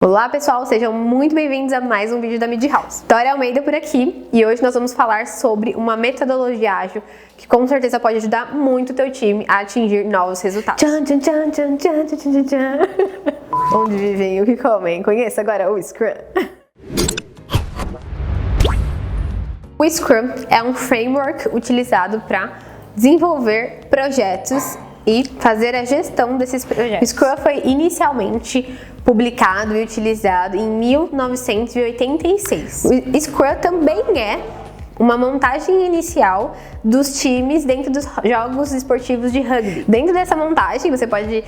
Olá pessoal, sejam muito bem-vindos a mais um vídeo da Mid House. Dória Almeida por aqui e hoje nós vamos falar sobre uma metodologia ágil que com certeza pode ajudar muito o teu time a atingir novos resultados. Onde vivem e o que comem? Conheça agora o Scrum. O Scrum é um framework utilizado para desenvolver projetos e fazer a gestão desses projetos. O Scrum foi inicialmente publicado e utilizado em 1986. O Scrum também é uma montagem inicial dos times dentro dos jogos esportivos de rugby. Dentro dessa montagem, você pode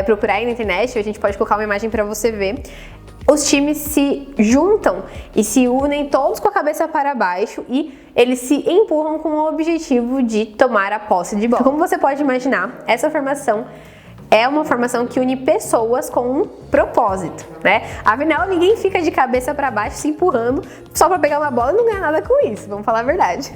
procurar aí na internet, a gente pode colocar uma imagem para você ver. Os times se juntam e se unem todos com a cabeça para baixo e eles se empurram com o objetivo de tomar a posse de bola. Como você pode imaginar, essa formação é uma formação que une pessoas com um propósito, né? Afinal, ninguém fica de cabeça para baixo se empurrando só para pegar uma bola e não ganha nada com isso, vamos falar a verdade.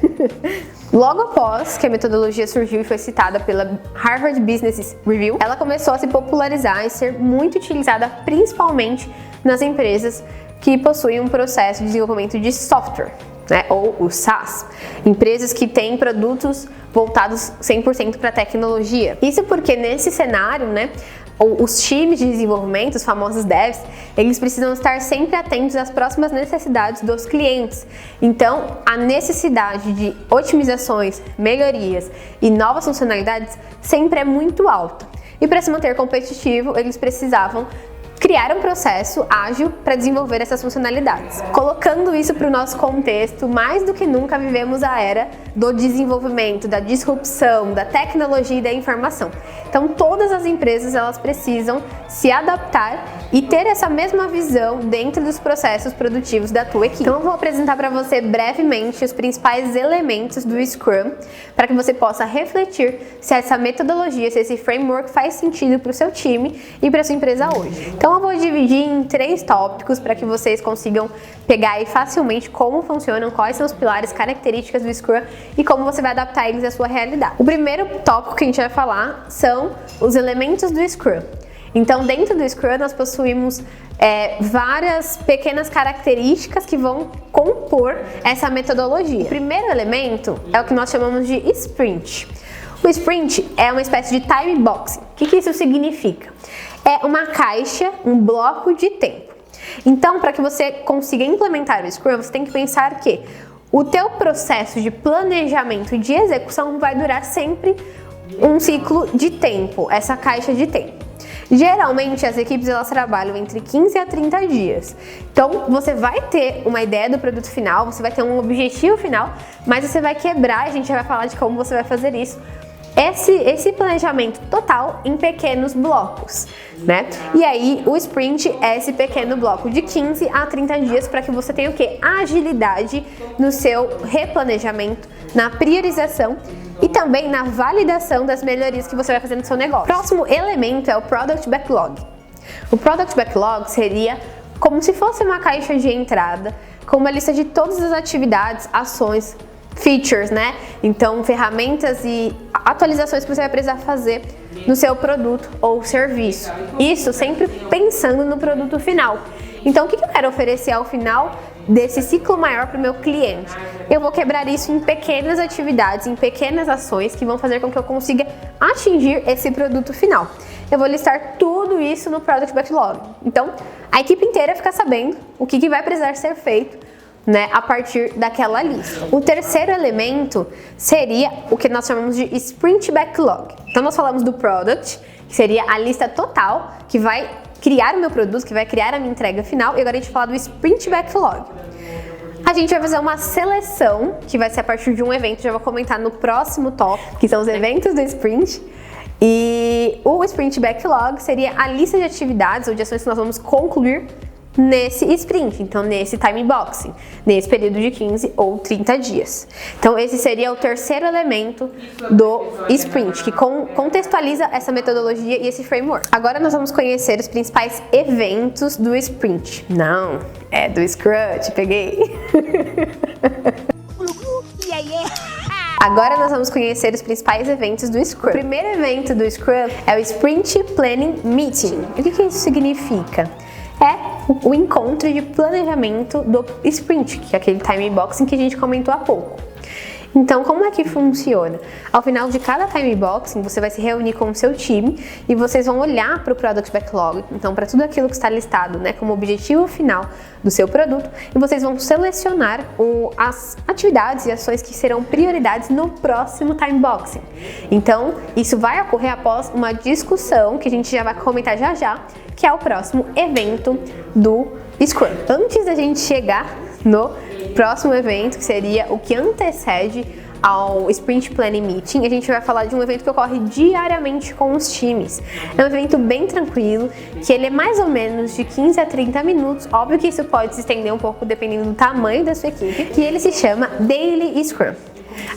Logo após que a metodologia surgiu e foi citada pela Harvard Business Review, ela começou a se popularizar e ser muito utilizada principalmente nas empresas que possuem um processo de desenvolvimento de software, né, ou o SaaS, empresas que têm produtos voltados 100% para tecnologia. Isso porque nesse cenário, né, os times de desenvolvimento, os famosos devs, eles precisam estar sempre atentos às próximas necessidades dos clientes. Então, a necessidade de otimizações, melhorias e novas funcionalidades sempre é muito alta. E para se manter competitivo, eles precisavam criar um processo ágil para desenvolver essas funcionalidades. Colocando isso para o nosso contexto, mais do que nunca vivemos a era do desenvolvimento, da disrupção, da tecnologia e da informação. Então todas as empresas elas precisam se adaptar e ter essa mesma visão dentro dos processos produtivos da tua equipe. Então eu vou apresentar para você brevemente os principais elementos do Scrum para que você possa refletir se essa metodologia, se esse framework faz sentido para o seu time e para a sua empresa hoje. Então eu vou dividir em 3 tópicos para que vocês consigam pegar aí facilmente como funcionam, quais são os pilares, características do Scrum e como você vai adaptar eles à sua realidade. O primeiro tópico que a gente vai falar são os elementos do Scrum. Então, dentro do Scrum, nós possuímos várias pequenas características que vão compor essa metodologia. O primeiro elemento é o que nós chamamos de Sprint. O Sprint é uma espécie de time boxing. O que isso significa? É uma caixa, um bloco de tempo. Então, para que você consiga implementar o Scrum, você tem que pensar que o teu processo de planejamento e de execução vai durar sempre um ciclo de tempo, essa caixa de tempo. Geralmente as equipes elas trabalham entre 15 a 30 dias. Então você vai ter uma ideia do produto final, você vai ter um objetivo final, mas você vai quebrar, a gente já vai falar de como você vai fazer isso. Esse planejamento total em pequenos blocos, né? E aí o sprint é esse pequeno bloco de 15 a 30 dias para que você tenha o quê? Agilidade no seu replanejamento, na priorização e também na validação das melhorias que você vai fazer no seu negócio. O próximo elemento é o Product Backlog. O Product Backlog seria como se fosse uma caixa de entrada com uma lista de todas as atividades, ações, features, né? Então, ferramentas e atualizações que você vai precisar fazer no seu produto ou serviço. Isso sempre pensando no produto final. Então, o que eu quero oferecer ao final desse ciclo maior para o meu cliente? Eu vou quebrar isso em pequenas atividades, em pequenas ações que vão fazer com que eu consiga atingir esse produto final. Eu vou listar tudo isso no Product Backlog. Então, a equipe inteira fica sabendo o que vai precisar ser feito, né, a partir daquela lista. O terceiro elemento seria o que nós chamamos de Sprint Backlog. Então nós falamos do Product, que seria a lista total que vai criar o meu produto, que vai criar a minha entrega final, e agora a gente fala do Sprint Backlog. A gente vai fazer uma seleção, que vai ser a partir de um evento, já vou comentar no próximo tópico, que são os eventos do Sprint. E o Sprint Backlog seria a lista de atividades ou de ações que nós vamos concluir nesse sprint, então nesse time boxing, nesse período de 15 ou 30 dias. Então esse seria o terceiro elemento do sprint, que contextualiza essa metodologia e esse framework. Agora nós vamos conhecer os principais eventos do sprint. Não, é do Scrum, te peguei. Agora nós vamos conhecer os principais eventos do Scrum. O primeiro evento do Scrum é o Sprint Planning Meeting. O que isso significa? é o encontro de planejamento do sprint, que é aquele time boxing que a gente comentou há pouco. Então, como é que funciona? Ao final de cada time boxing, você vai se reunir com o seu time e vocês vão olhar para o Product Backlog, então para tudo aquilo que está listado, né, como objetivo final do seu produto, e vocês vão selecionar as atividades e ações que serão prioridades no próximo time boxing. Então, isso vai ocorrer após uma discussão que a gente já vai comentar já, que é o próximo evento do Scrum. Antes da gente chegar no próximo evento, que seria o que antecede ao Sprint Planning Meeting, a gente vai falar de um evento que ocorre diariamente com os times. É um evento bem tranquilo, que ele é mais ou menos de 15 a 30 minutos, óbvio que isso pode se estender um pouco dependendo do tamanho da sua equipe, que ele se chama Daily Scrum.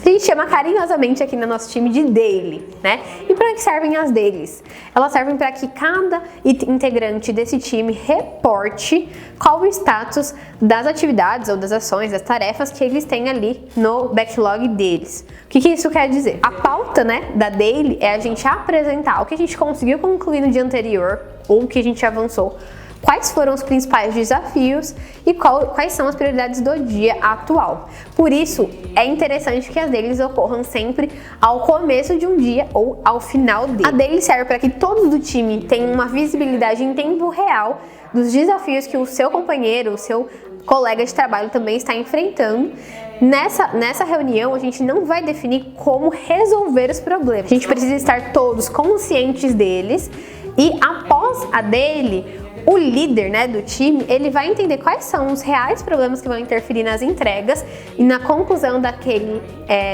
A gente chama carinhosamente aqui no nosso time de daily, né? E para que servem as dailies? Elas servem para que cada integrante desse time reporte qual o status das atividades ou das ações, das tarefas que eles têm ali no backlog deles. O que isso quer dizer? A pauta, né, da daily é a gente apresentar o que a gente conseguiu concluir no dia anterior ou o que a gente avançou, quais foram os principais desafios e quais são as prioridades do dia atual. Por isso, é interessante que as dailies ocorram sempre ao começo de um dia ou ao final dele. A daily serve para que todos do time tenham uma visibilidade em tempo real dos desafios que o seu companheiro, o seu colega de trabalho também está enfrentando. Nessa reunião, a gente não vai definir como resolver os problemas. A gente precisa estar todos conscientes deles e após a daily, o líder, né, do time, ele vai entender quais são os reais problemas que vão interferir nas entregas e na conclusão daquele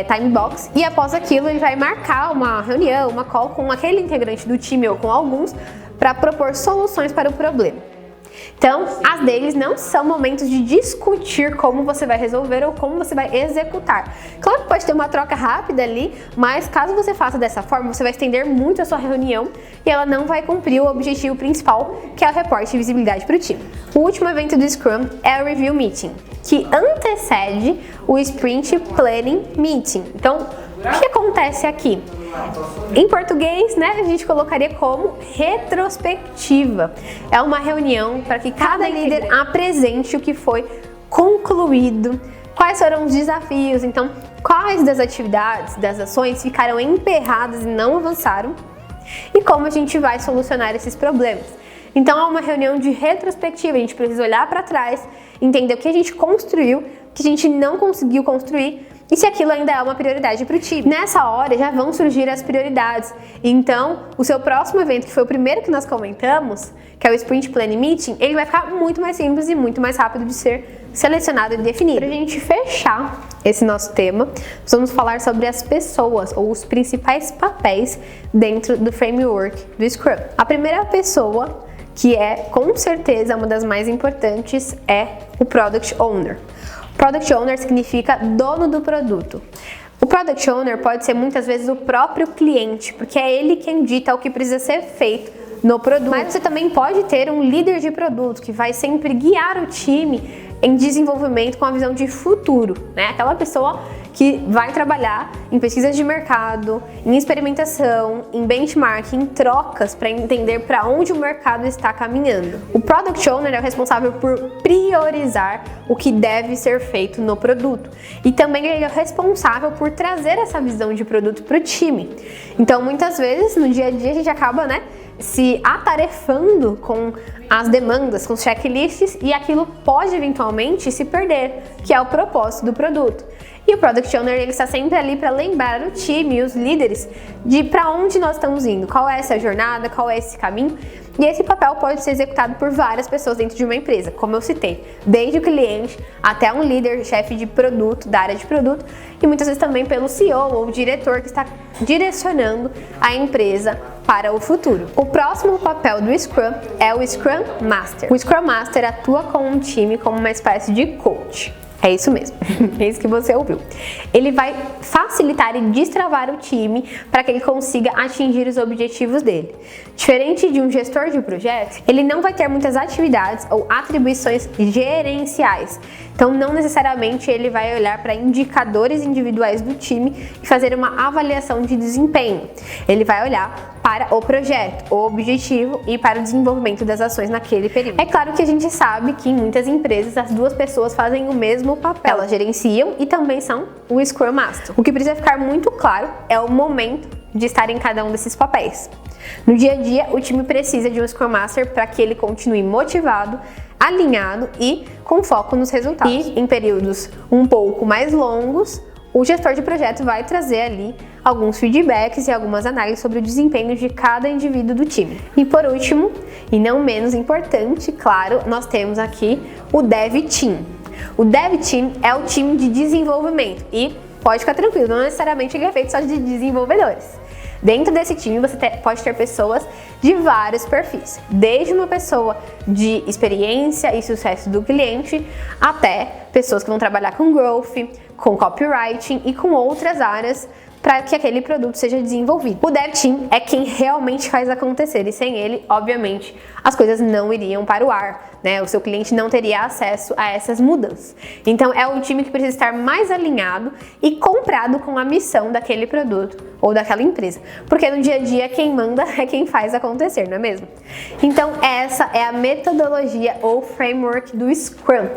time box, e após aquilo ele vai marcar uma reunião, uma call com aquele integrante do time ou com alguns para propor soluções para o problema. Então, as dailies não são momentos de discutir como você vai resolver ou como você vai executar. Claro que pode ter uma troca rápida ali, mas caso você faça dessa forma, você vai estender muito a sua reunião e ela não vai cumprir o objetivo principal, que é o reporte de visibilidade para o time. O último evento do Scrum é o Review Meeting, que antecede o Sprint Planning Meeting. Então, o que acontece aqui? Em português, né, a gente colocaria como retrospectiva. É uma reunião para que cada líder apresente o que foi concluído, quais foram os desafios, então quais das atividades, das ações ficaram emperradas e não avançaram e como a gente vai solucionar esses problemas. Então é uma reunião de retrospectiva, a gente precisa olhar para trás, entender o que a gente construiu, o que a gente não conseguiu construir e se aquilo ainda é uma prioridade para o time. Nessa hora já vão surgir as prioridades. Então, o seu próximo evento, que foi o primeiro que nós comentamos, que é o Sprint Planning Meeting, ele vai ficar muito mais simples e muito mais rápido de ser selecionado e definido. Para a gente fechar esse nosso tema, nós vamos falar sobre as pessoas ou os principais papéis dentro do framework do Scrum. A primeira pessoa, que é com certeza uma das mais importantes, é o Product Owner. Product Owner significa dono do produto. O Product Owner pode ser muitas vezes o próprio cliente, porque é ele quem dita o que precisa ser feito no produto. Mas você também pode ter um líder de produto que vai sempre guiar o time em desenvolvimento com a visão de futuro, né? Aquela pessoa que vai trabalhar em pesquisas de mercado, em experimentação, em benchmarking, em trocas para entender para onde o mercado está caminhando. O Product Owner é o responsável por priorizar o que deve ser feito no produto e também ele é o responsável por trazer essa visão de produto para o time. Então, muitas vezes no dia a dia a gente acaba, né, se atarefando com as demandas, com os checklists e aquilo pode eventualmente se perder, que é o propósito do produto. E o Product Owner ele está sempre ali para lembrar o time e os líderes de para onde nós estamos indo, qual é essa jornada, qual é esse caminho. E esse papel pode ser executado por várias pessoas dentro de uma empresa, como eu citei, desde o cliente até um líder, chefe de produto, da área de produto, e muitas vezes também pelo CEO ou diretor que está direcionando a empresa para o futuro. O próximo papel do Scrum é o Scrum Master. O Scrum Master atua com um time como uma espécie de coach. É isso mesmo, é isso que você ouviu. Ele vai facilitar e destravar o time para que ele consiga atingir os objetivos dele. Diferente de um gestor de projetos, ele não vai ter muitas atividades ou atribuições gerenciais. Então, não necessariamente ele vai olhar para indicadores individuais do time e fazer uma avaliação de desempenho. Ele vai olhar para o projeto, o objetivo e para o desenvolvimento das ações naquele período. É claro que a gente sabe que em muitas empresas as duas pessoas fazem o mesmo papel. Elas gerenciam e também são o Scrum Master. O que precisa ficar muito claro é o momento de estar em cada um desses papéis. No dia a dia, o time precisa de um Scrum Master para que ele continue motivado, alinhado e com foco nos resultados. E em períodos um pouco mais longos, o gestor de projeto vai trazer ali alguns feedbacks e algumas análises sobre o desempenho de cada indivíduo do time. E por último, e não menos importante, claro, nós temos aqui o Dev Team. O Dev Team é o time de desenvolvimento e pode ficar tranquilo, não necessariamente ele é feito só de desenvolvedores. Dentro desse time você pode ter pessoas de vários perfis, desde uma pessoa de experiência e sucesso do cliente até pessoas que vão trabalhar com growth, com copywriting e com outras áreas para que aquele produto seja desenvolvido. O Dev Team é quem realmente faz acontecer e sem ele, obviamente, as coisas não iriam para o ar, né? O seu cliente não teria acesso a essas mudanças. Então é o time que precisa estar mais alinhado e comprado com a missão daquele produto ou daquela empresa, porque no dia a dia quem manda é quem faz acontecer, não é mesmo? Então essa é a metodologia ou framework do Scrum.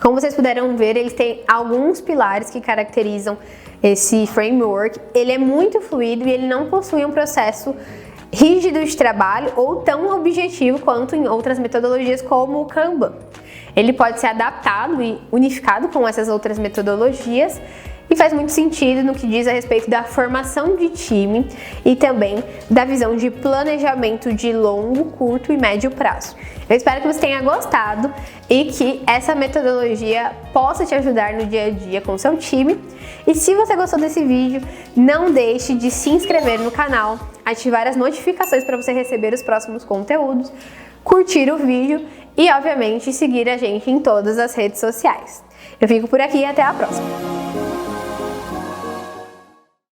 Como vocês puderam ver, ele tem alguns pilares que caracterizam esse framework. Ele é muito fluido e ele não possui um processo rígido de trabalho ou tão objetivo quanto em outras metodologias como o Kanban. Ele pode ser adaptado e unificado com essas outras metodologias e faz muito sentido no que diz a respeito da formação de time e também da visão de planejamento de longo, curto e médio prazo. Eu espero que você tenha gostado e que essa metodologia possa te ajudar no dia a dia com o seu time. E se você gostou desse vídeo, não deixe de se inscrever no canal, ativar as notificações para você receber os próximos conteúdos, curtir o vídeo e, obviamente, seguir a gente em todas as redes sociais. Eu fico por aqui e até a próxima!